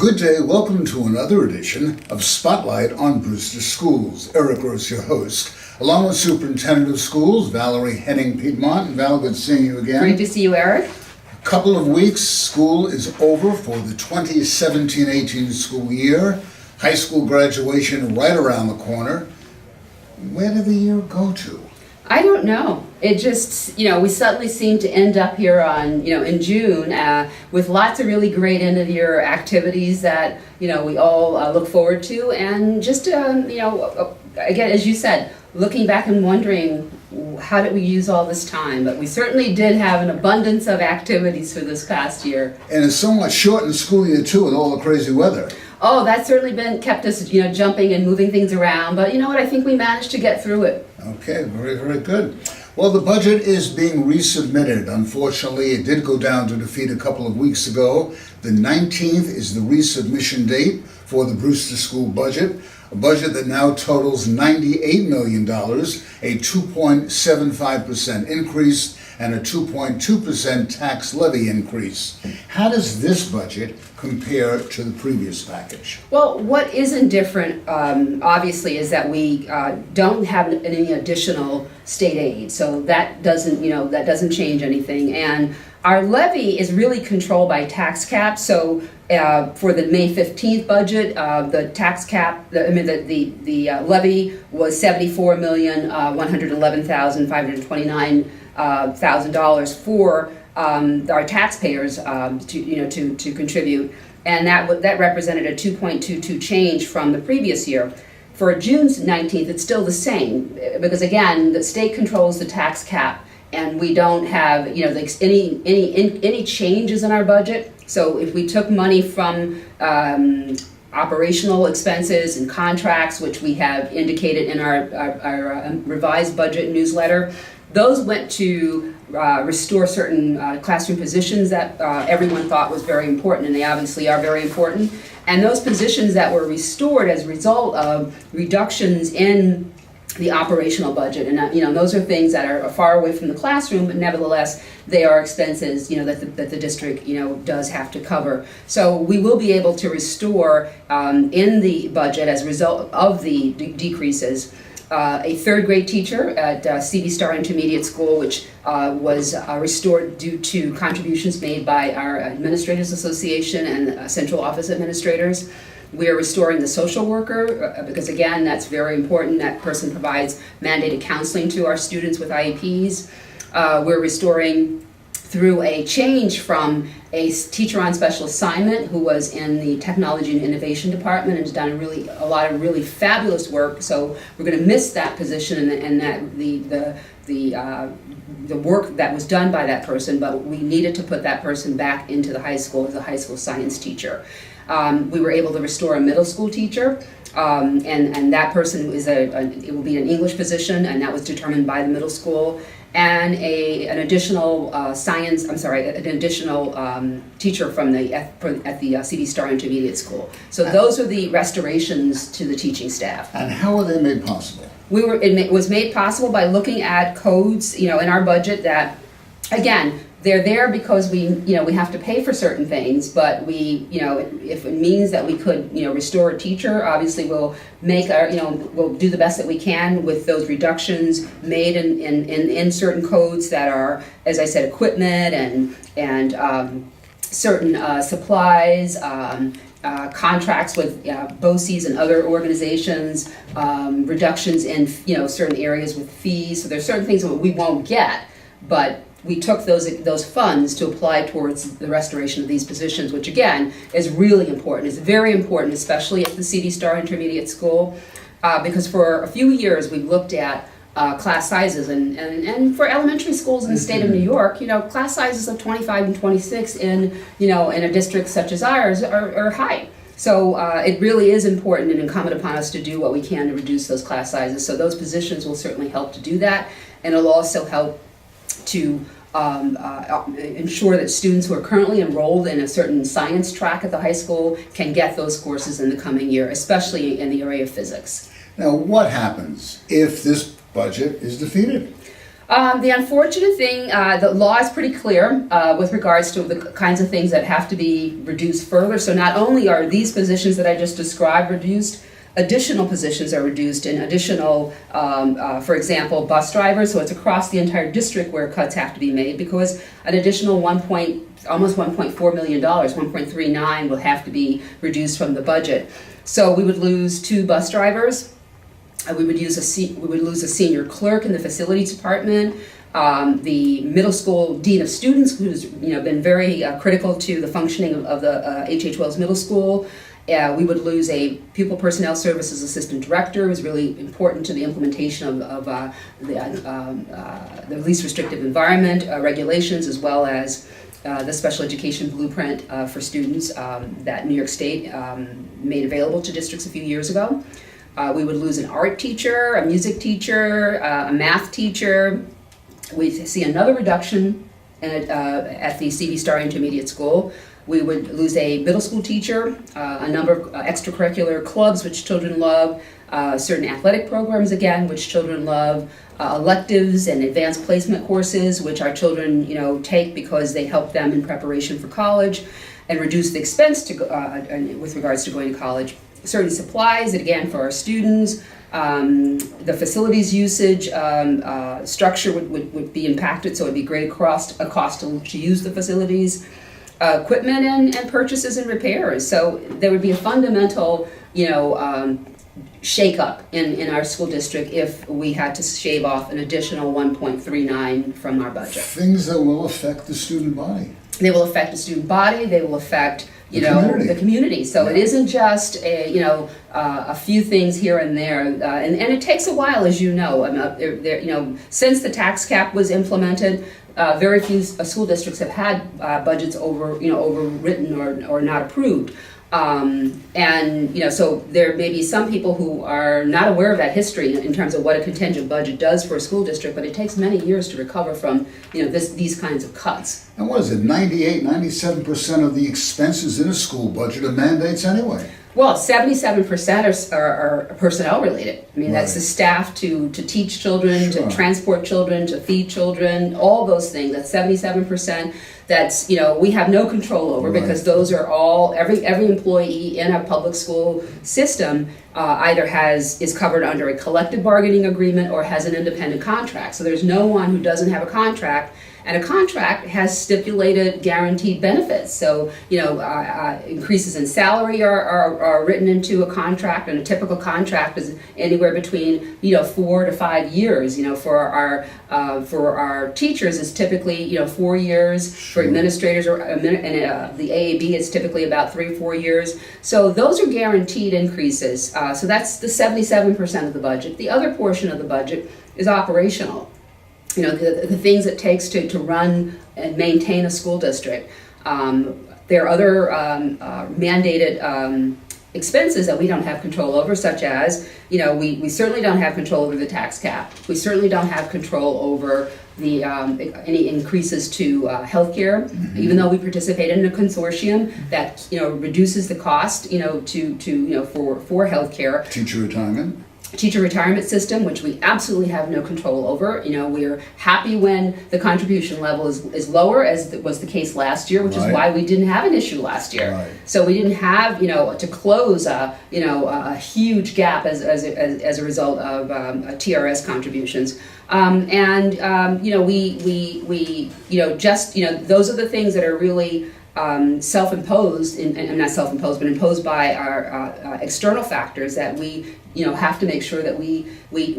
Good day, welcome to another edition of Spotlight on Brewster Schools. Eric Gross, your host, along with Superintendent of Schools, Valerie Henning-Piedmont. And Val, good seeing you again. Great to see you, Eric. A couple of weeks, school is over for the 2017-18 school year. High school graduation right around the corner. Where did the year go to? I don't know. It just, we suddenly seem to end up here on, in June with lots of really great end of the year activities that, we all look forward to. And just, again, as you said, looking back and wondering, how did we use all this time? But we certainly did have an abundance of activities for this past year. And it's somewhat shortened school year too with all the crazy weather. Oh, that's certainly kept us, jumping and moving things around. But you know what? I think we managed to get through it. Okay, very, very good. Well, the budget is being resubmitted. Unfortunately, it did go down to defeat a couple of weeks ago. The 19th is the resubmission date for the Brewster School budget, a budget that now totals $98 million, a 2.75% increase, and a 2.2% tax levy increase. How does this budget compare to the previous package? Well, what isn't different, obviously, is that we don't have any additional state aid. So that doesn't change anything. And our levy is really controlled by tax cap. So for the May 15th budget, the tax cap, the levy was $74,111,529 for our taxpayers to contribute, and that represented a 2.22 change from the previous year. For June 19th, it's still the same because again, the state controls the tax cap, and we don't have any changes in our budget. So if we took money from operational expenses and contracts, which we have indicated in our revised budget newsletter, those went to restore certain classroom positions that everyone thought was very important, and they obviously are very important. And those positions that were restored as a result of reductions in the operational budget, and those are things that are far away from the classroom, but nevertheless they are expenses that the district does have to cover. So we will be able to restore in the budget as a result of the decreases. A third grade teacher at C.B. Starr Intermediate School, which was restored due to contributions made by our Administrators Association and Central Office Administrators. We are restoring the social worker because, again, that's very important. That person provides mandated counseling to our students with IEPs. We're restoring through a change from a teacher on special assignment who was in the technology and innovation department and has done a lot of really fabulous work. So we're going to miss that position and that the work that was done by that person, but we needed to put that person back into the high school as a high school science teacher. We were able to restore a middle school teacher, and that person it will be an English position, and that was determined by the middle school. And an additional teacher at the C.B. Starr Intermediate School. So those are the restorations to the teaching staff. And how were they made possible? It was made possible by looking at codes, in our budget that, again, they're there because we have to pay for certain things, but if it means that we could, restore a teacher, obviously we'll make we'll do the best that we can with those reductions made in certain codes that are, as I said, equipment and certain supplies, contracts with BOCES and other organizations, reductions in certain areas with fees. So there's certain things that we won't get, but we took those funds to apply towards the restoration of these positions, which again is really important. It's very important, especially at the C.B. Starr Intermediate School, because for a few years we've looked at class sizes, and for elementary schools in the state of New York, class sizes of 25 and 26 in a district such as ours are high. So it really is important and incumbent upon us to do what we can to reduce those class sizes. So those positions will certainly help to do that, and it'll also help to ensure that students who are currently enrolled in a certain science track at the high school can get those courses in the coming year, especially in the area of physics. Now, what happens if this budget is defeated? The unfortunate thing, the law is pretty clear with regards to the kinds of things that have to be reduced further. So not only are these positions that I just described reduced, additional positions are reduced in additional, for example, bus drivers. So it's across the entire district where cuts have to be made because an additional almost $1.4 million, 1.39 will have to be reduced from the budget. So we would lose 2 bus drivers. We would lose a senior clerk in the facilities department. The middle school dean of students, who's been very critical to the functioning of the H.H. Wells Middle School. We would lose a pupil personnel services assistant director, who's really important to the implementation of the least restrictive environment regulations, as well as the special education blueprint for students that New York State made available to districts a few years ago. We would lose an art teacher, a music teacher, a math teacher. We see another reduction at the C.V. Starr Intermediate School. We would lose a middle school teacher, a number of extracurricular clubs which children love, certain athletic programs again which children love, electives and advanced placement courses which our children take because they help them in preparation for college and reduce the expense with regards to going to college. Certain supplies, and again for our students, the facilities usage structure would be impacted, so it would be great cost to use the facilities, equipment and purchases and repairs. So there would be a fundamental, shake-up in our school district if we had to shave off an additional 1.39 from our budget. Things that will affect the student body. They will affect the student body. They will affect community. the community. So it isn't just a few things here and there, and it takes a while, as you know. Since the tax cap was implemented, very few school districts have had budgets overwritten or not approved. So there may be some people who are not aware of that history in terms of what a contingent budget does for a school district, but it takes many years to recover from these kinds of cuts. And what is it, 97% of the expenses in a school budget are mandates anyway? Well, 77% are personnel related. I mean, Right. that's the staff to teach children, Sure. to transport children, to feed children, all those things. That's 77%. That's, we have no control over Right. because those are all, every employee in a public school system either is covered under a collective bargaining agreement or has an independent contract. So there's no one who doesn't have a contract. And a contract has stipulated guaranteed benefits. So, increases in salary are written into a contract, and a typical contract is anywhere between, 4 to 5 years. For our teachers, it's typically, 4 years. For administrators, and the AAB, it's typically about 3-4 years. So those are guaranteed increases. So that's the 77% of the budget. The other portion of the budget is operational. The things it takes to run and maintain a school district. There are other mandated expenses that we don't have control over, such as, we certainly don't have control over the tax cap. We certainly don't have control over the any increases to healthcare, even though we participate in a consortium that reduces the cost for healthcare. Teacher retirement system, which we absolutely have no control over. We're happy when the contribution level is lower, as was the case last year, which is why we didn't have an issue last year. Right. So we didn't have, to close a huge gap as a result of TRS contributions. Those are the things that are really self-imposed, and not self-imposed, but imposed by our external factors that we have to make sure that we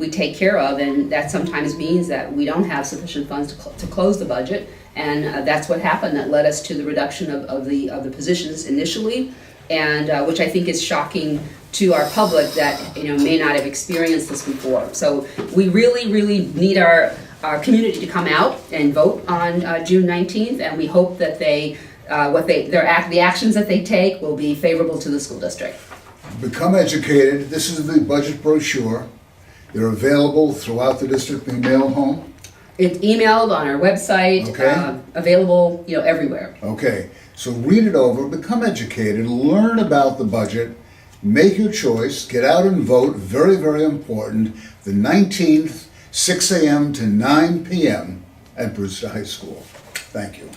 take care of, and that sometimes means that we don't have sufficient funds to close the budget, and that's what happened. That led us to the reduction of the positions initially, and which I think is shocking to our public that may not have experienced this before. So we really need our community to come out and vote on June 19th, and we hope that the actions that they take will be favorable to the school district. Become educated. This is the budget brochure. They're available throughout the district, being mailed home. It's emailed on our website, Okay. Available everywhere. Okay, so read it over, become educated, learn about the budget, make your choice, get out and vote. Very, very important. The 19th, 6 a.m. to 9 p.m. at Brewster High School. Thank you.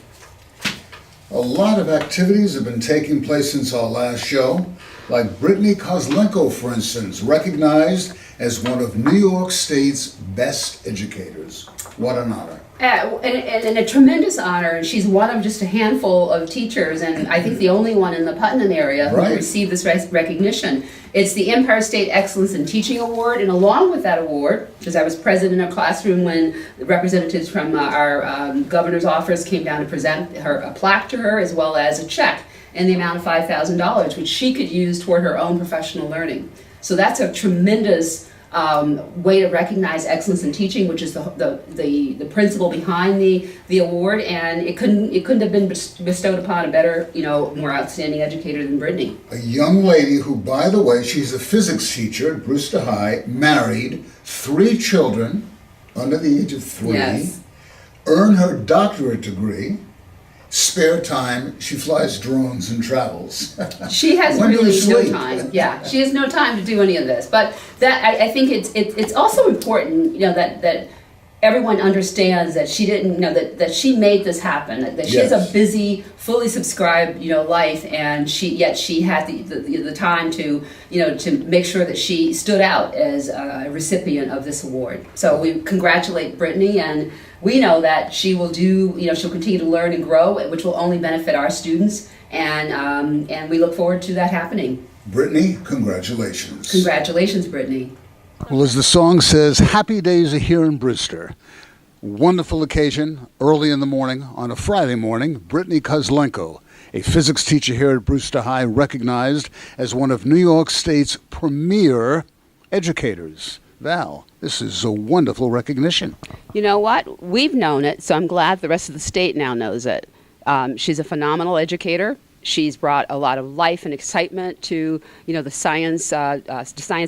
A lot of activities have been taking place since our last show, like Brittany Kozlenko, for instance, recognized as one of New York State's best educators. What an honor. And a tremendous honor, and she's one of just a handful of teachers, and I think the only one in the Putnam area who Right. received this recognition. It's the Empire State Excellence in Teaching Award, and along with that award, because I was present in a classroom when the representatives from our governor's office came down to present a plaque to her, as well as a check in the amount of $5,000, which she could use toward her own professional learning. So that's a tremendous way to recognize excellence in teaching, which is the principle behind the award, and it couldn't have been bestowed upon a better, more outstanding educator than Brittany. A young lady who, by the way, she's a physics teacher at Brewster High, married, 3 children under the age of 3, Yes. earned her doctorate degree, spare time, she flies drones and travels. She has When do you really no sleep? time. Yeah, she has no time to do any of this. But that I think it's also important, that everyone understands that she didn't, that she made this happen. That she has Yes. a busy, fully subscribed, life, and she had the time to, to make sure that she stood out as a recipient of this award. So we congratulate Brittany, and we know that she will she'll continue to learn and grow, which will only benefit our students, and we look forward to that happening. Brittany, congratulations. Congratulations, Brittany. Well, as the song says, happy days are here in Brewster. Wonderful occasion, early in the morning, on a Friday morning, Brittany Kozlenko, a physics teacher here at Brewster High, recognized as one of New York State's premier educators. Val, this is a wonderful recognition. You know what? We've known it, so I'm glad the rest of the state now knows it. She's a phenomenal educator. She's brought a lot of life and excitement to, the science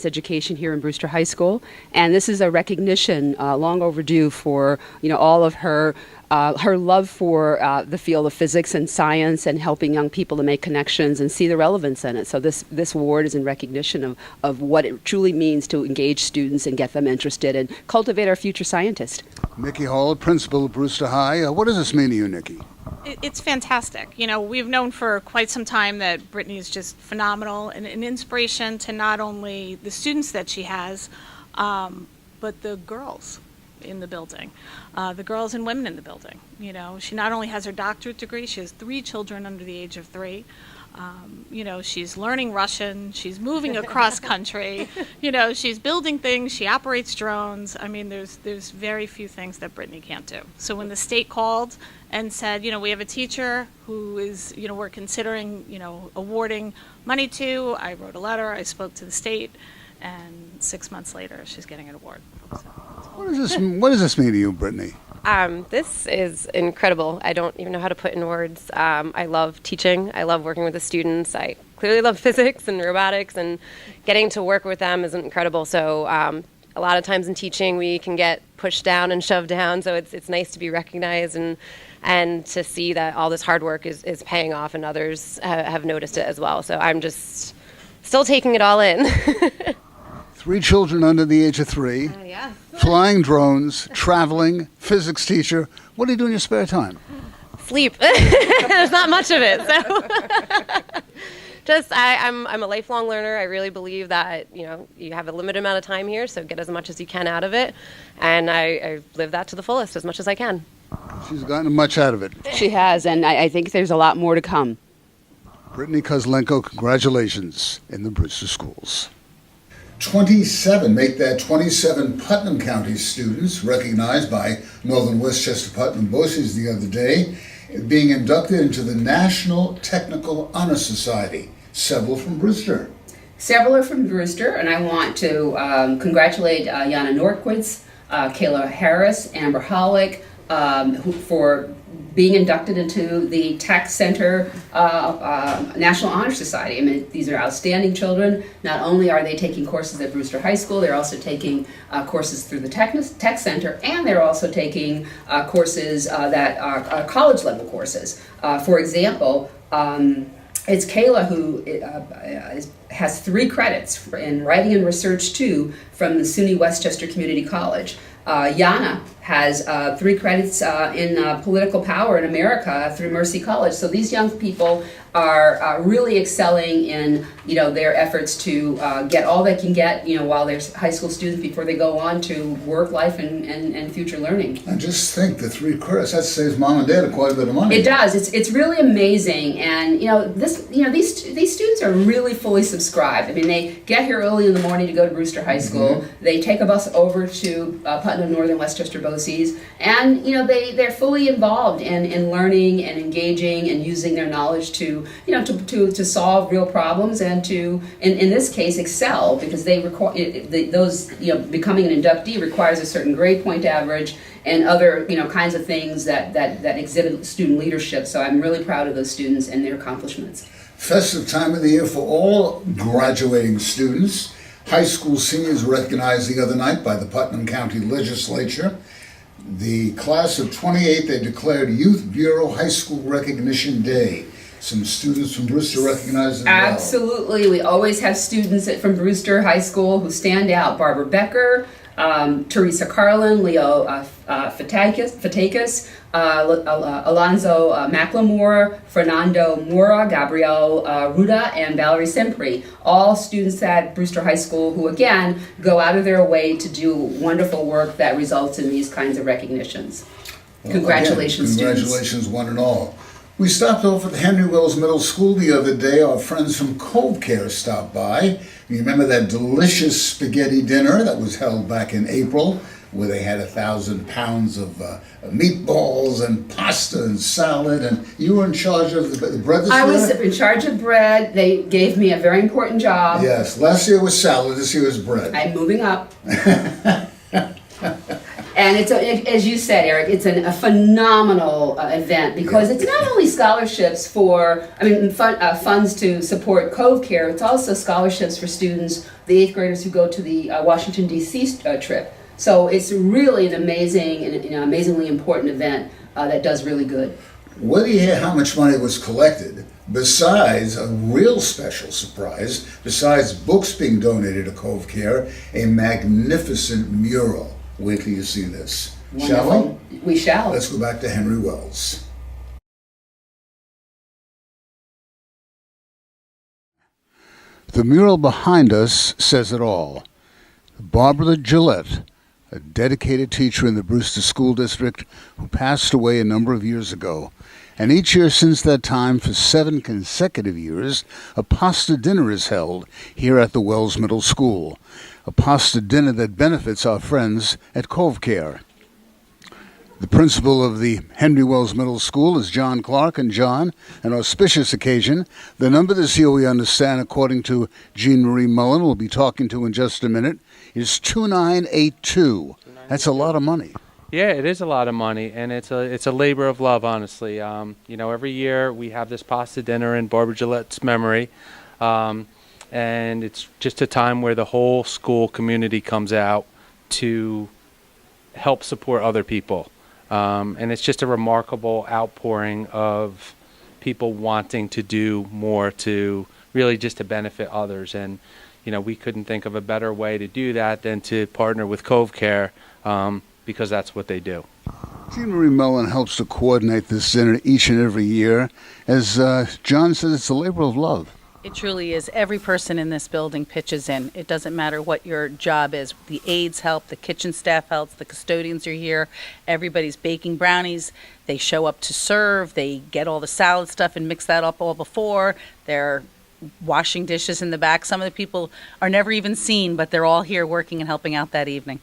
education here in Brewster High School, and this is a recognition long overdue for, all of her love for the field of physics and science and helping young people to make connections and see the relevance in it. So this award is in recognition of what it truly means to engage students and get them interested and cultivate our future scientists. Nikki Hall, principal of Brewster High. What does this mean to you, Nikki? It's fantastic. We've known for quite some time that Brittany is just phenomenal and an inspiration to not only the students that she has, but the girls in the building, the girls and women in the building. She not only has her doctorate degree, she has 3 children under the age of 3. She's learning Russian, she's moving across country, she's building things, she operates drones. I mean, there's very few things that Brittany can't do. So when the state called and said, we have a teacher who is, we're considering, awarding money to, I wrote a letter, I spoke to the state, and 6 months later, she's getting an award. So, What does this mean to you, Brittany? This is incredible. I don't even know how to put in words. I love teaching. I love working with the students. I clearly love physics and robotics, and getting to work with them is incredible. So a lot of times in teaching, we can get pushed down and shoved down. So it's nice to be recognized and to see that all this hard work is paying off, and others have noticed it as well. So I'm just still taking it all in. 3 children under the age of 3. Yeah. Flying drones, traveling, physics teacher. What do you do in your spare time? Sleep. There's not much of it. So I'm a lifelong learner. I really believe that, you have a limited amount of time here, so get as much as you can out of it. And I live that to the fullest as much as I can. She's gotten much out of it. She has, and I think there's a lot more to come. Brittany Kozlenko, congratulations in the Brewster schools. 27, make that 27 Putnam County students recognized by Northern Westchester Putnam Bushes the other day, being inducted into the National Technical Honor Society, several from Brewster. Several are from Brewster, and I want to congratulate Jana Norquist, Kayla Harris, Amber Hollick, for being inducted into the Tech Center National Honor Society. I mean, these are outstanding children. Not only are they taking courses at Brewster High School, they're also taking courses through the Tech Center, and they're also taking courses that are college-level courses. For example, it's Kayla who has 3 credits in writing and research too from the SUNY Westchester Community College. Yana has 3 credits in political power in America through Mercy College. So these young people are really excelling in, their efforts to get all they can get, while they're high school students before they go on to work, life, and future learning. And just think, the 3 credits, that saves mom and dad quite a bit of money. It does. It's really amazing, and these students are really fully subscribed. I mean, they get here early in the morning to go to Brewster High School. They take a bus over to Putnam Northern Westchester BOCES, and they're fully involved in learning and engaging and using their knowledge to solve real problems and to in this case excel, because they require becoming an inductee requires a certain grade point average and other kinds of things that exhibit student leadership. So I'm really proud of those students and their accomplishments. Festive time of the year for all graduating students. High school seniors recognized the other night by the Putnam County Legislature. The class of 28, they declared Youth Bureau High School Recognition Day. Some students from Brewster recognized as well. Absolutely. We always have students from Brewster High School who stand out. Barbara Becker, Teresa Carlin, Leo Fatakis, Alonzo McLemore, Fernando Mora, Gabrielle Ruda, and Valerie Simpri. All students at Brewster High School who, again, go out of their way to do wonderful work that results in these kinds of recognitions. Well, Congratulations, again, students. Congratulations, one and all. We stopped off at the Henry Wells Middle School the other day. Our friends from Cove Care stopped by. You remember that delicious spaghetti dinner that was held back in April, where they had 1,000 pounds of meatballs and pasta and salad, and you were in charge of the bread this year? I was in charge of bread. They gave me a very important job. Yes, last year was salad, this year was bread. I'm moving up. And it's, as you said, Eric, it's a phenomenal event, because it's not only scholarships funds to support Cove Care, it's also scholarships for students, the 8th graders who go to the Washington, D.C. Trip. So it's really an amazing and amazingly important event that does really good. Whether you hear how much money was collected, besides a real special surprise, besides books being donated to Cove Care, a magnificent mural. Wait till you see this. Wonderful. Shall we? We shall. Let's go back to Henry Wells. The mural behind us says it all. Barbara Gillette, a dedicated teacher in the Brewster School District who passed away a number of years ago. And each year since that time, for 7 consecutive years, a pasta dinner is held here at the Wells Middle School. A pasta dinner that benefits our friends at Cove Care. The principal of the Henry Wells Middle School is John Clark. And John, an auspicious occasion. The number this year, we understand, according to Jean Marie Mullen, we'll be talking to in just a minute, is 2982. That's a lot of money. Yeah, it is a lot of money, and it's a labor of love, honestly. Every year we have this pasta dinner in Barbara Gillette's memory, and it's just a time where the whole school community comes out to help support other people. And it's just a remarkable outpouring of people wanting to do more to really just to benefit others. And, we couldn't think of a better way to do that than to partner with Cove Care, because that's what they do. Jean Marie Mullen helps to coordinate this dinner each and every year. As John says, it's a labor of love. It truly is. Every person in this building pitches in. It doesn't matter what your job is. The aides help, the kitchen staff helps, the custodians are here. Everybody's baking brownies. They show up to serve. They get all the salad stuff and mix that up all before. They're washing dishes in the back. Some of the people are never even seen, but they're all here working and helping out that evening.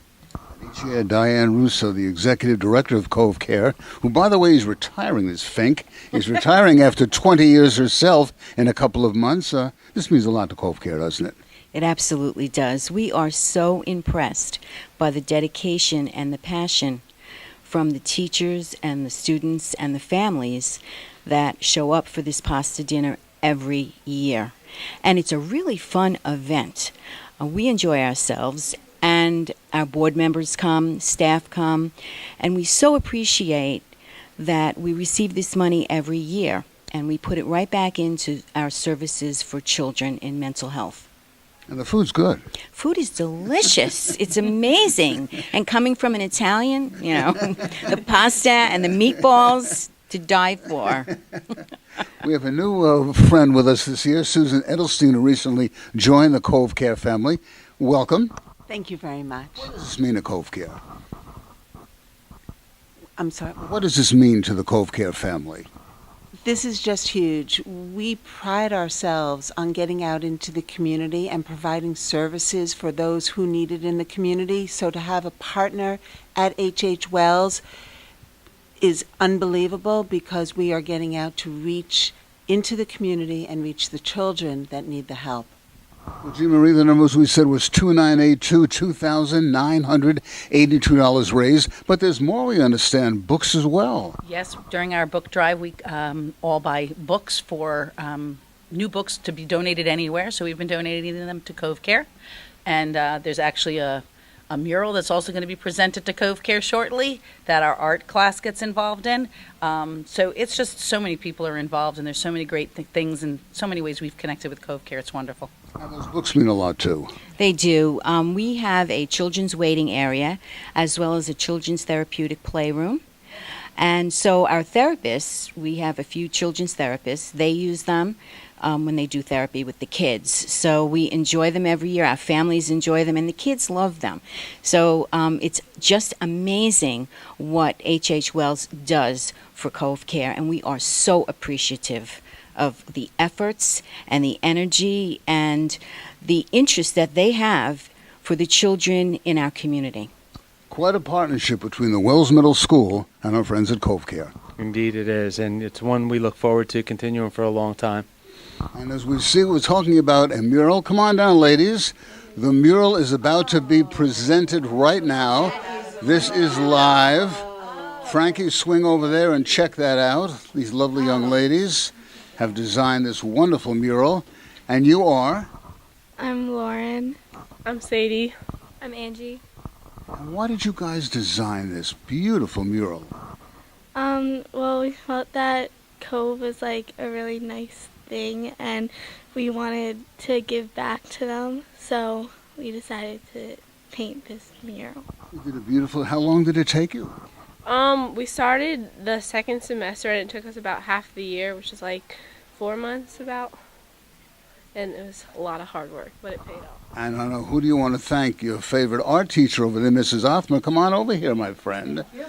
Each year, Diane Russo, the executive director of Cove Care, who, by the way, is retiring this fink, is retiring after 20 years herself in a couple of months. This means a lot to Cove Care, doesn't it? It absolutely does. We are so impressed by the dedication and the passion from the teachers and the students and the families that show up for this pasta dinner every year. And it's a really fun event. We enjoy ourselves, and our board members come, staff come, and we so appreciate that we receive this money every year, and we put it right back into our services for children in mental health. And the food's good. Food is delicious. It's amazing. And coming from an Italian, the pasta and the meatballs to die for. We have a new friend with us this year, Susan Edelstein, who recently joined the Cove Care family. Welcome. Thank you very much. What does this mean to Cove Care? I'm sorry. What does this mean to the Cove Care family? This is just huge. We pride ourselves on getting out into the community and providing services for those who need it in the community. So to have a partner at H.H. Wells is unbelievable because we are getting out to reach into the community and reach the children that need the help. Well, Jean Marie, the numbers we said was $2,982 raised, but there's more, we understand, books as well. Yes, during our book drive, we all buy books for new books to be donated anywhere. So we've been donating them to Cove Care. And there's actually a mural that's also going to be presented to Cove Care shortly that our art class gets involved in. So it's just so many people are involved, and there's so many great things and so many ways we've connected with Cove Care. It's wonderful. Now, those books mean a lot, too. They do. We have a children's waiting area as well as a children's therapeutic playroom. And so our therapists, we have a few children's therapists, they use them when they do therapy with the kids. So we enjoy them every year. Our families enjoy them, and the kids love them. So it's just amazing what H.H. Wells does for Cove Care, and we are so appreciative of the efforts and the energy and the interest that they have for the children in our community. Quite a partnership between the Wells Middle School and our friends at Cove Care. Indeed it is, and it's one we look forward to continuing for a long time. And as we see, we're talking about a mural. Come on down, ladies. The mural is about to be presented right now. This is live. Frankie, swing over there and check that out. These lovely young ladies have designed this wonderful mural. And you are? I'm Lauren. I'm Sadie. I'm Angie. And why did you guys design this beautiful mural? Well, we felt that Cove was like a really nice thing, and we wanted to give back to them, so we decided to paint this mural. You did a beautiful. How long did it take you? We started the second semester and it took us about half the year, which is like 4 months about. And it was a lot of hard work, but it paid off. And I know, who do you want to thank? Your favorite art teacher over there, Mrs. Othman. Come on over here, my friend. Yeah.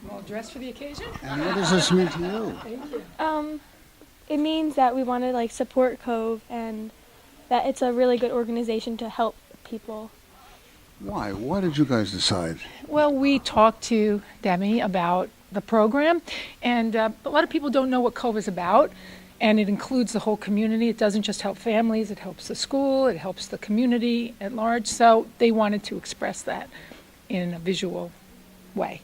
Well dressed for the occasion. And what does this mean to you? Thank you. It means that we want to like support Cove and that it's a really good organization to help people. Why? Why did you guys decide? Well, we talked to Demi about the program, and a lot of people don't know what Cove is about, and it includes the whole community. It doesn't just help families, it helps the school, it helps the community at large, so they wanted to express that in a visual way.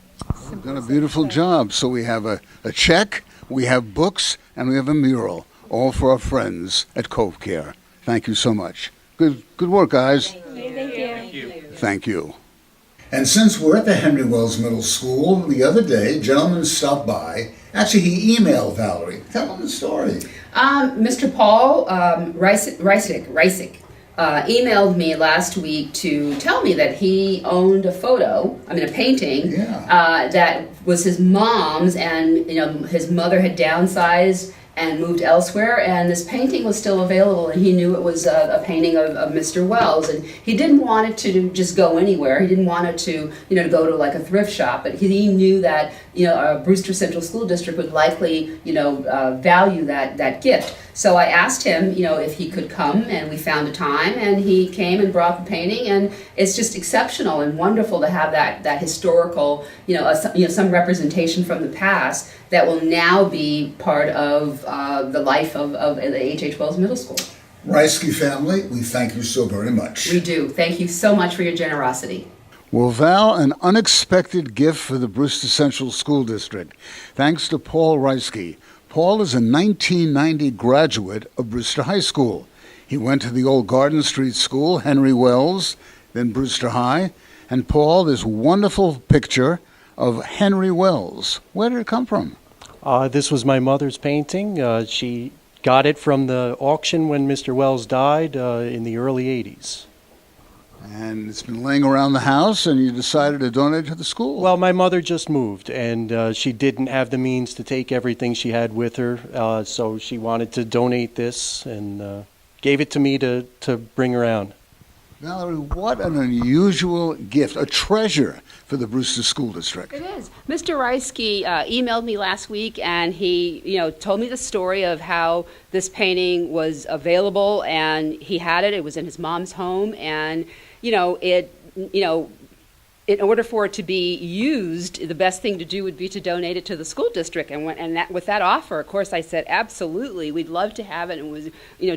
You've done a beautiful job. So we have a check, we have books, and we have a mural, all for our friends at Cove Care. Thank you so much. Good work, guys. Thank you. Thank you. And since we're at the Henry Wells Middle School, the other day, a gentleman stopped by. Actually, he emailed Valerie. Tell him the story. Mr. Paul Reisick emailed me last week to tell me that he owned a painting that was his mom's, and his mother had downsized and moved elsewhere, and this painting was still available, and he knew it was a painting of Mr. Wells, and he didn't want it to just go anywhere. He didn't want it to go to like a thrift shop, but he knew that Brewster Central School District would likely value that gift. So I asked him if he could come, and we found a time, and he came and brought the painting, and it's just exceptional and wonderful to have that historical some representation from the past that will now be part of the life of the H.H. Wells Middle School. Reisky family, we thank you so very much. We do. Thank you so much for your generosity. Well, Val, an unexpected gift for the Brewster Central School District. Thanks to Paul Reisky. Paul is a 1990 graduate of Brewster High School. He went to the old Garden Street School, Henry Wells, then Brewster High. And Paul, this wonderful picture of Henry Wells. Where did it come from? This was my mother's painting. She got it from the auction when Mr. Wells died in the early 80s. And it's been laying around the house, and you decided to donate to the school. Well, my mother just moved, and she didn't have the means to take everything she had with her, so she wanted to donate this and gave it to me to bring around. Valerie, what an unusual gift, a treasure for the Brewster School District. It is. Mr. Reisky emailed me last week, and he, told me the story of how this painting was available, and he had it. It was in his mom's home, and in order for it to be used, the best thing to do would be to donate it to the school district. With that offer, of course, I said, absolutely, we'd love to have it, and was,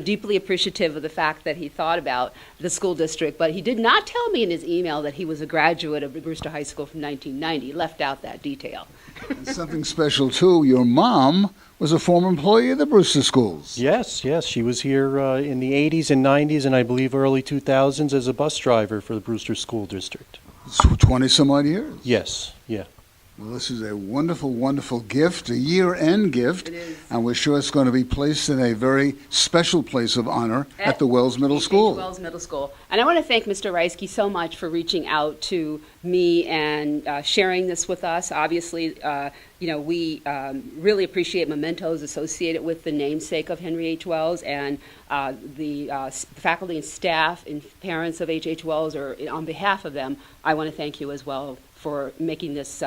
deeply appreciative of the fact that he thought about the school district. But he did not tell me in his email that he was a graduate of Brewster High School from 1990. He left out that detail. And something special, too, your mom was a former employee of the Brewster Schools. Yes, she was here in the 80s and 90s, and I believe early 2000s as a bus driver for the Brewster School District. 20-some-odd years. Yes, yeah. Well, this is a wonderful, wonderful gift, a year-end gift. It is. And we're sure it's going to be placed in a very special place of honor at the Wells Middle School. Wells Middle School. And I want to thank Mr. Reisky so much for reaching out to me and sharing this with us. Obviously, we really appreciate mementos associated with the namesake of Henry H. Wells, and the faculty and staff and parents of H.H. Wells, or on behalf of them, I want to thank you as well for making this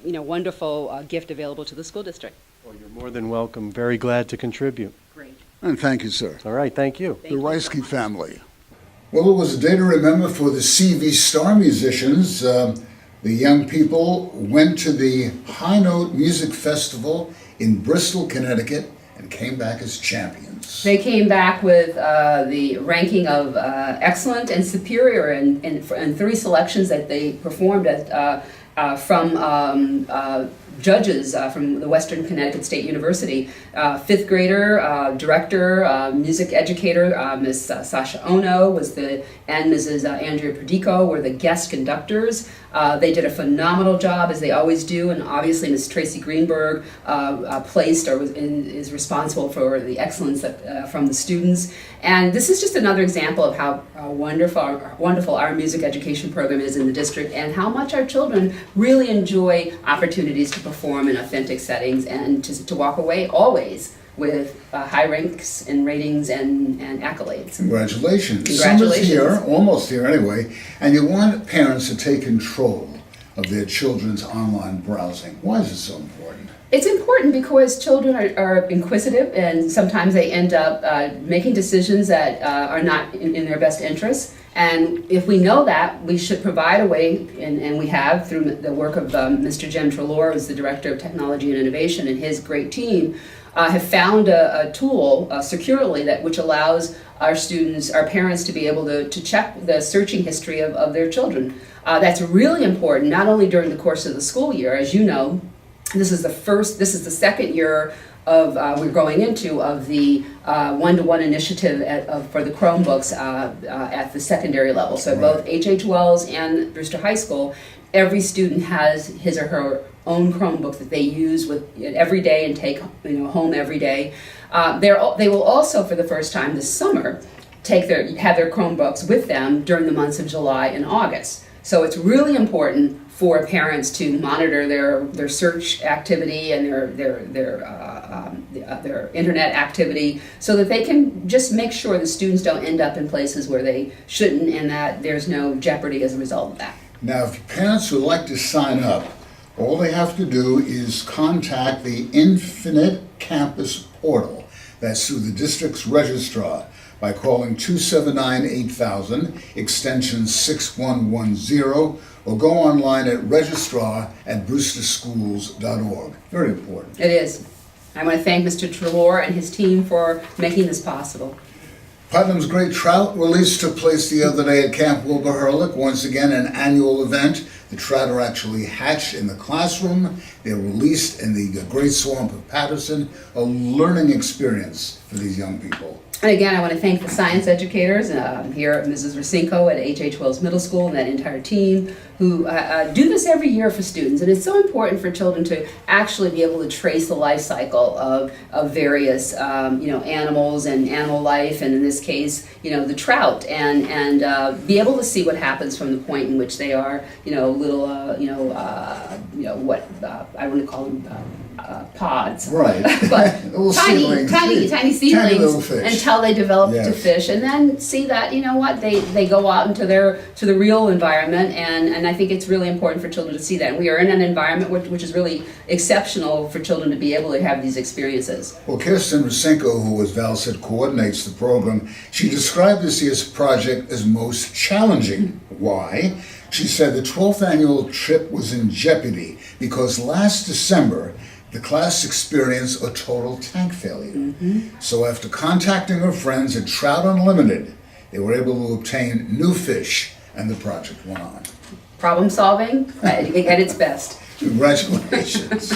wonderful gift available to the school district. Well, you're more than welcome. Very glad to contribute. Great. And thank you, sir. All right, thank you. The Reisky family. Well, it was a day to remember for the CV Star musicians. The young people went to the High Note Music Festival in Bristol, Connecticut, and came back as champions. They came back with the ranking of excellent and superior in 3 selections that they performed at from judges from the Western Connecticut State University. 5th grader, director, music educator, Ms. Sasha Ono and Mrs. Andrea Perdico were the guest conductors. They did a phenomenal job, as they always do, and obviously Ms. Tracy Greenberg is responsible for the excellence from the students. And this is just another example of how wonderful our music education program is in the district, and how much our children really enjoy opportunities to perform in authentic settings and to walk away always with high ranks and ratings and accolades. Congratulations. Summer's here, almost here anyway, and you want parents to take control of their children's online browsing. Why is it so important? It's important because children are inquisitive, and sometimes they end up making decisions that are not in their best interest. And if we know that, we should provide a way, and we have through the work of Mr. Jem Trelaw, who's the Director of Technology and Innovation, and his great team, have found a tool securely which allows our students, our parents, to be able to check the searching history of their children. That's really important, not only during the course of the school year. As you know, this is the second year we're going into of the one-to-one initiative for the Chromebooks at the secondary level. So both H.H. Wells and Brewster High School, every student has his or her own Chromebook that they use every day and take home every day. They will also, for the first time this summer, have their Chromebooks with them during the months of July and August. So it's really important for parents to monitor their search activity and their internet activity, so that they can just make sure the students don't end up in places where they shouldn't, and that there's no jeopardy as a result of that. Now, if parents would like to sign up, all they have to do is contact the Infinite Campus Portal. That's through the district's registrar by calling 279-8000, extension 6110, or go online at registrar@brewsterschools.org. Very important. It is. I want to thank Mr. Trelaw and his team for making this possible. Putnam's Great Trout release took place the other day at Camp Wilbur-Hurlick, once again an annual event. The trout are actually hatched in the classroom. They're released in the Great Swamp of Patterson, a learning experience for these young people. And again, I want to thank the science educators here at Mrs. Racinko at H.H. Wells Middle School and that entire team who do this every year for students. And it's so important for children to actually be able to trace the life cycle of various animals and animal life, and in this case, the trout, and be able to see what happens from the point in which they are, little, what I want to call them. Pods, Right. but Little tiny seedlings. seedlings Tiny little fish. until they develop to Yes. fish, and then see that they go out into the real environment, and I think it's really important for children to see that. And we are in an environment which is really exceptional for children to be able to have these experiences. Well, Kirsten Racinko, who, as Val said, coordinates the program, she described this year's project as most challenging. Why? She said the 12th annual trip was in jeopardy because last December, the class experienced a total tank failure. So after contacting her friends at Trout Unlimited, they were able to obtain new fish, and the project went on. Problem solving at its best. Congratulations.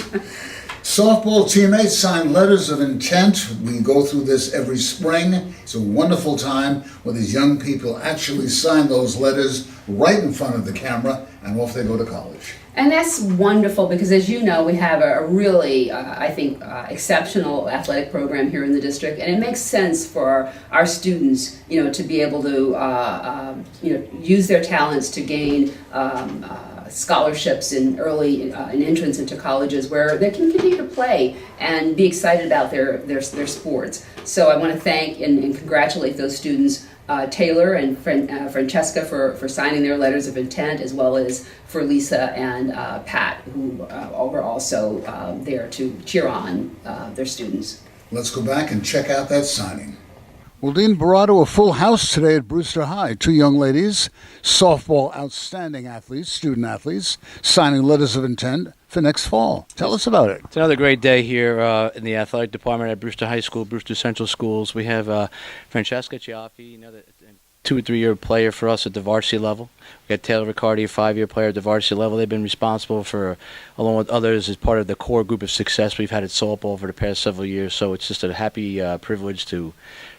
Softball teammates sign letters of intent. We go through this every spring. It's a wonderful time where these young people actually sign those letters right in front of the camera, and off they go to college. And that's wonderful because, as you know, we have a really, I think, exceptional athletic program here in the district, and it makes sense for our students, to be able to, use their talents to gain scholarships in early an entrance into colleges where they can continue to play and be excited about their sports. So I want to thank and congratulate those students. Taylor and Francesca for signing their letters of intent, as well as for Lisa and Pat, who were also there to cheer on their students. Let's go back and check out that signing. Well, Dean Barato, a full house today at Brewster High. Two young ladies, softball outstanding athletes, student athletes, signing letters of intent for next fall. Tell us about it. It's another great day here in the athletic department at Brewster High School, Brewster Central Schools. We have Francesca Ciaffi, another 2 or 3 year player for us at the varsity level. We got Taylor Riccardi, a 5-year player at the varsity level. They've been responsible for, along with others, as part of the core group of success we've had at softball over the past several years. So it's just a happy privilege to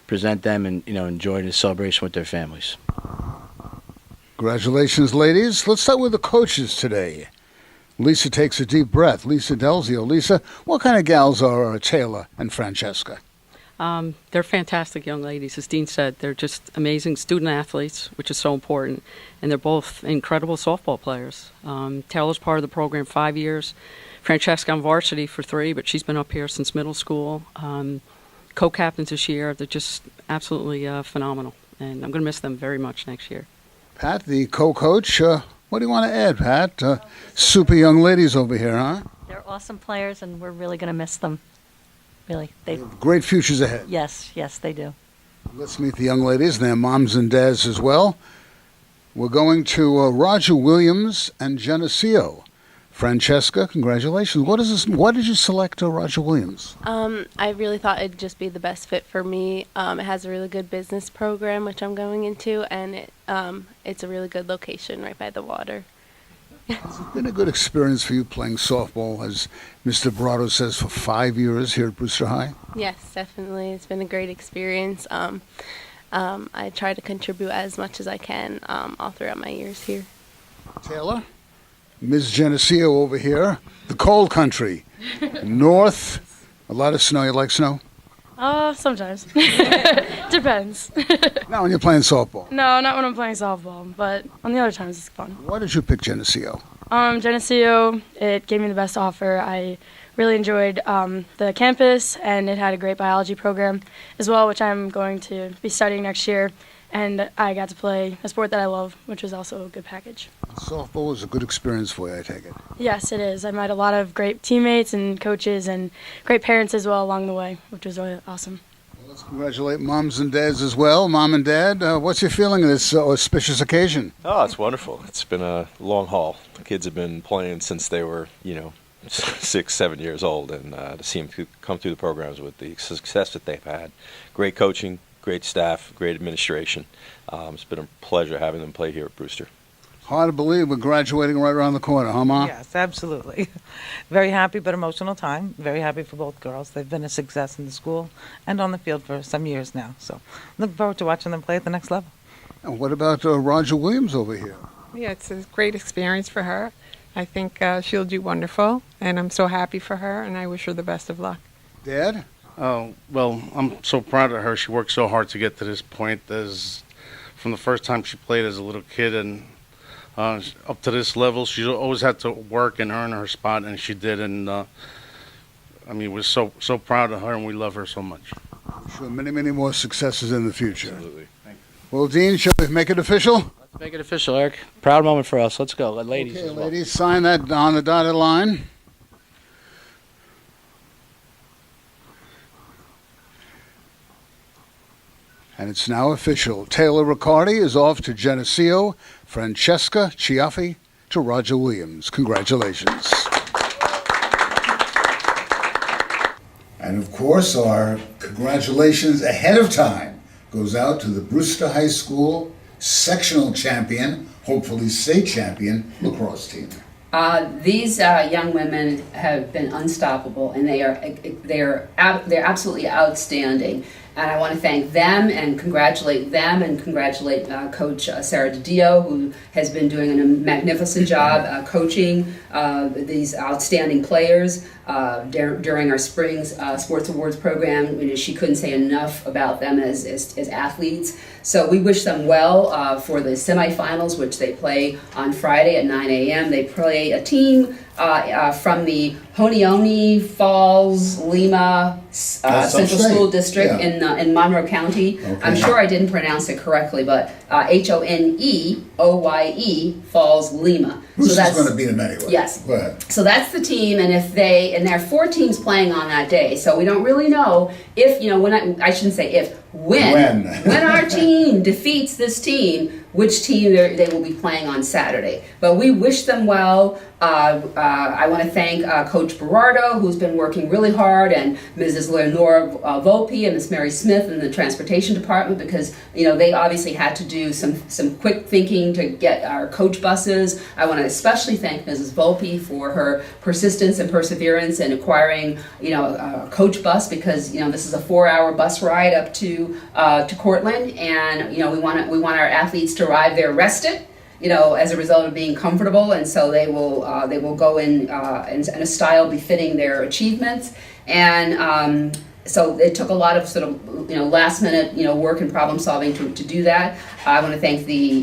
present them and enjoy the celebration with their families. Congratulations, ladies. Let's start with the coaches today. Lisa takes a deep breath. Lisa Delzio. Lisa, what kind of gals are Taylor and Francesca? They're fantastic young ladies. As Dean said, they're just amazing student athletes, which is so important. And they're both incredible softball players. Taylor's part of the program 5 years. Francesca on varsity for 3, but she's been up here since middle school. Co-captains this year. They're just absolutely phenomenal. And I'm going to miss them very much next year. Pat, the co-coach. What do you want to add, Pat? Super young ladies over here, huh? They're awesome players, and we're really going to miss them. Really, they Great futures ahead. yes, they do. Let's meet the young ladies and their moms and dads as well. We're going to Roger Williams and Geneseo. Francesca, congratulations. Why did you select Roger Williams? I really thought it'd just be the best fit for me. It has a really good business program, which I'm going into, and it's a really good location right by the water. It's been a good experience for you playing softball, as Mr. Barato says, for 5 years here at Brewster High? Yes, definitely. It's been a great experience. I try to contribute as much as I can all throughout my years here. Taylor? Ms. Geneseo over here, the cold country, north, a lot of snow. You like snow? Sometimes. Depends. Not when you're playing softball. No, not when I'm playing softball, but on the other times it's fun. Why did you pick Geneseo? Geneseo, it gave me the best offer. I really enjoyed the campus, and it had a great biology program as well, which I'm going to be studying next year. And I got to play a sport that I love, which was also a good package. Softball was a good experience for you, I take it. Yes, it is. I met a lot of great teammates and coaches and great parents as well along the way, which was really awesome. Well, let's congratulate moms and dads as well. Mom and dad, what's your feeling of this auspicious occasion? Oh, it's wonderful. It's been a long haul. The kids have been playing since they were, 6, 7 years old, and to see them come through the programs with the success that they've had. Great coaching, great staff, great administration. It's been a pleasure having them play here at Brewster. Hard to believe we're graduating right around the corner, huh, Ma? Yes, absolutely. Very happy but emotional time. Very happy for both girls. They've been a success in the school and on the field for some years now. So looking forward to watching them play at the next level. And what about Roger Williams over here? Yeah, it's a great experience for her. I think she'll do wonderful, and I'm so happy for her, and I wish her the best of luck. Dad? Oh, well, I'm so proud of her. She worked so hard to get to this point. From the first time she played as a little kid and up to this level, she always had to work and earn her spot, and she did. And we're so proud of her, and we love her so much. I'm sure many, many more successes in the future. Absolutely. Thank you. Well, Dean, shall we make it official? Let's make it official, Eric. Proud moment for us. Let's go, ladies. Okay, as well. ladies, sign that on the dotted line. And it's now official. Taylor Riccardi is off to Geneseo, Francesca Ciaffi to Roger Williams. Congratulations. And of course, our congratulations ahead of time goes out to the Brewster High School sectional champion, hopefully state champion, lacrosse team. These young women have been unstoppable, and they're absolutely outstanding. And I want to thank them and congratulate Coach Sarah DiDio, who has been doing a magnificent job coaching these outstanding players during our spring sports awards program. She couldn't say enough about them as athletes. So we wish them well for the semifinals, which they play on Friday at 9 a.m. They play a team from the Honeyoni Falls Lima Central School District in Monroe County. Okay. I'm sure I didn't pronounce it correctly, but Honeoye Falls Lima. Who's going to beat them anyway? Yes. Go ahead. So that's the team, and there are 4 teams playing on that day. So we don't really know if, when our team defeats this team, which team they will be playing on Saturday. But we wish them well. I want to thank Coach Berardo, who's been working really hard, and Mrs. Leonora Volpe and Miss Mary Smith in the transportation department, because they obviously had to do some quick thinking to get our coach buses. I want to especially thank Mrs. Volpe for her persistence and perseverance in acquiring a coach bus, because this is a 4-hour bus ride up to Cortland, and we want our athletes to arrive there rested, as a result of being comfortable, and so they will go in a style befitting their achievements. And so it took a lot of sort of last minute work and problem solving to do that. I want to thank the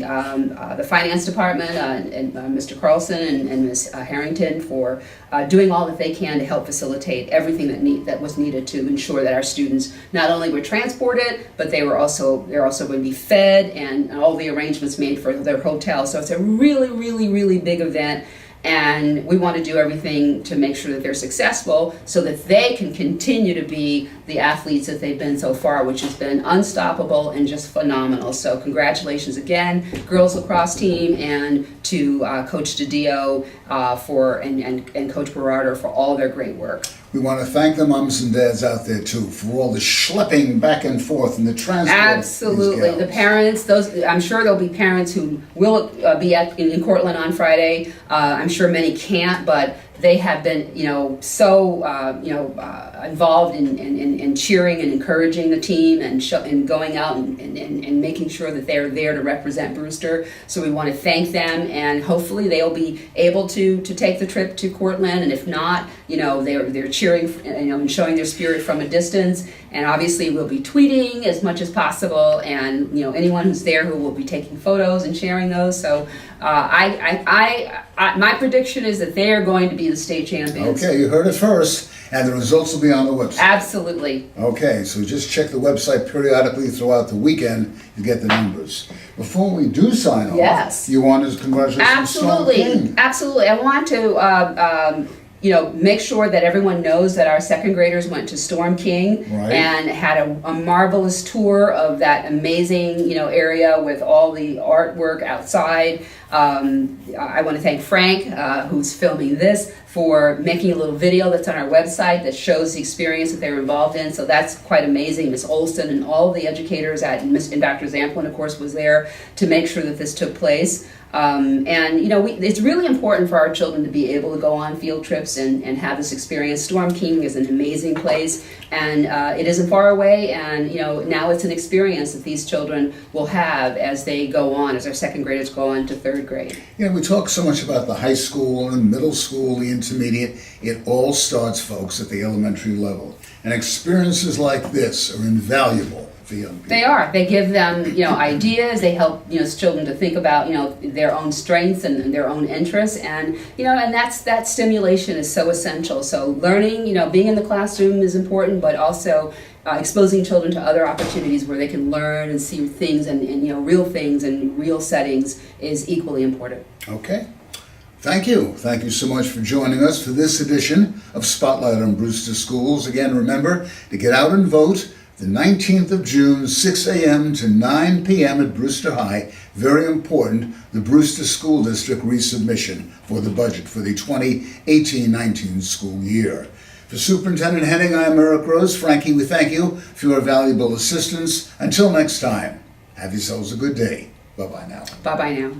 finance department and Mr. Carlson and Ms. Harrington for doing all that they can to help facilitate everything that was needed to ensure that our students not only were transported, but they're also going to be fed, and all the arrangements made for their hotel. So it's a really, really, really big event. And we want to do everything to make sure that they're successful so that they can continue to be the athletes that they've been so far, which has been unstoppable and just phenomenal. So congratulations again, girls lacrosse team, and to Coach DiDio and Coach Berardo for all their great work. We want to thank the moms and dads out there too for all the schlepping back and forth and the transport. Absolutely, the parents. I'm sure there'll be parents who will be in Cortland on Friday. I'm sure many can't, but they have been, involved in cheering and encouraging the team and going out and making sure that they're there to represent Brewster. So we want to thank them, and hopefully they'll be able to take the trip to Cortland. And if not, they're cheering, and showing their spirit from a distance. And obviously we'll be tweeting as much as possible, and anyone who's there who will be taking photos and sharing those. So my prediction is that they are going to be the state champions. Okay, you heard it first, and the results will be on the website. Absolutely. Okay, so just check the website periodically throughout the weekend to get the numbers. Before we do sign off, yes, you want to congratulate Absolutely. I want to make sure that everyone knows that our second graders went to Storm King and had a marvelous tour of that amazing area with all the artwork outside. I want to thank Frank, who's filming this, for making a little video that's on our website that shows the experience that they were involved in. So that's quite amazing. Miss Olson and all the educators and Dr. Zamplin, of course, was there to make sure that this took place. And you know, it's really important for our children to be able to go on field trips and have this experience. Storm King is an amazing place, and it isn't far away. And you know, now it's an experience that these children will have as they go on, as our second graders go on to third grade. You know, we talk so much about the high school and middle school, the intermediate. It all starts, folks, at the elementary level. And experiences like this are invaluable for young people. They are. They give them, you know, ideas. They help, you know, children to think about, you know, their own strengths and their own interests, and you know, and that stimulation is so essential. So learning, you know, being in the classroom is important, but also exposing children to other opportunities where they can learn and see things and you know, real things and real settings is equally important. Okay. Thank you. Thank you so much for joining us for this edition of Spotlight on Brewster Schools. Again, remember to get out and vote the 19th of June, 6 a.m. to 9 p.m. at Brewster High. Very important, the Brewster School District resubmission for the budget for the 2018-19 school year. For Superintendent Henning, I'm Eric Rose. Frankie, we thank you for your valuable assistance. Until next time, have yourselves a good day. Bye-bye now. Bye-bye now.